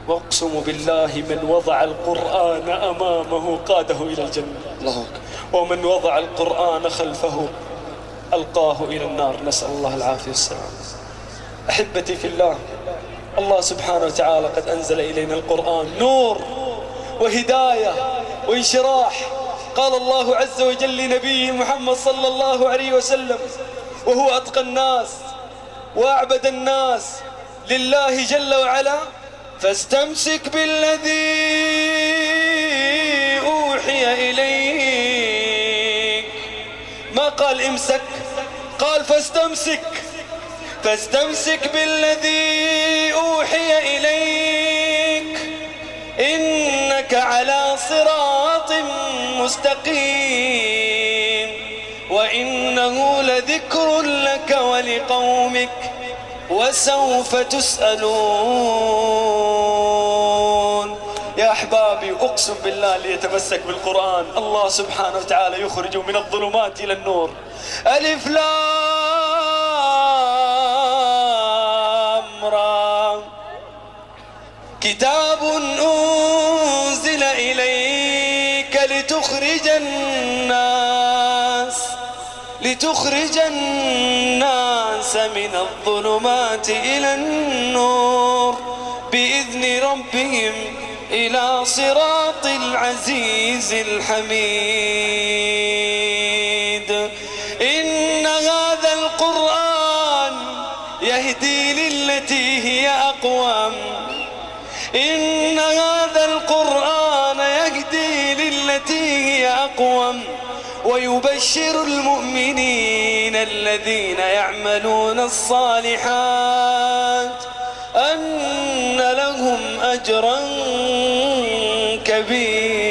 واقسم بالله من وضع القرآن أمامه قاده إلى الجنة، الله أكبر. ومن وضع القرآن خلفه ألقاه إلى النار، نسأل الله العافية والسلام. أحبتي في الله، الله سبحانه وتعالى قد أنزل إلينا القرآن نور وهداية وانشراح. قال الله عز وجل لنبيه محمد صلى الله عليه وسلم وهو أتقى الناس وأعبد الناس لله جل وعلا: فاستمسك بالذي أوحي إليك. ما قال امسك، قال فاستمسك. فاستمسك بالذي أوحي إليك إنك على صراط مستقيم وإنه لذكر لك ولقومك وسوف تسألون. يا أحبابي، أقسم بالله اللي يتمسك بالقرآن الله سبحانه وتعالى يخرج من الظلمات إلى النور. ألف لام را، كتاب أنزل إليك لتخرج الناس من الظلمات إلى النور بإذن ربهم إلى صراط العزيز الحميد. إن هذا القرآن يهدي للتي هي أقوم. إن هذا القرآن يهدي للتي هي أقوم ويبشر المؤمنين الذين يعملون الصالحات أن لهم أجرا كبيرا.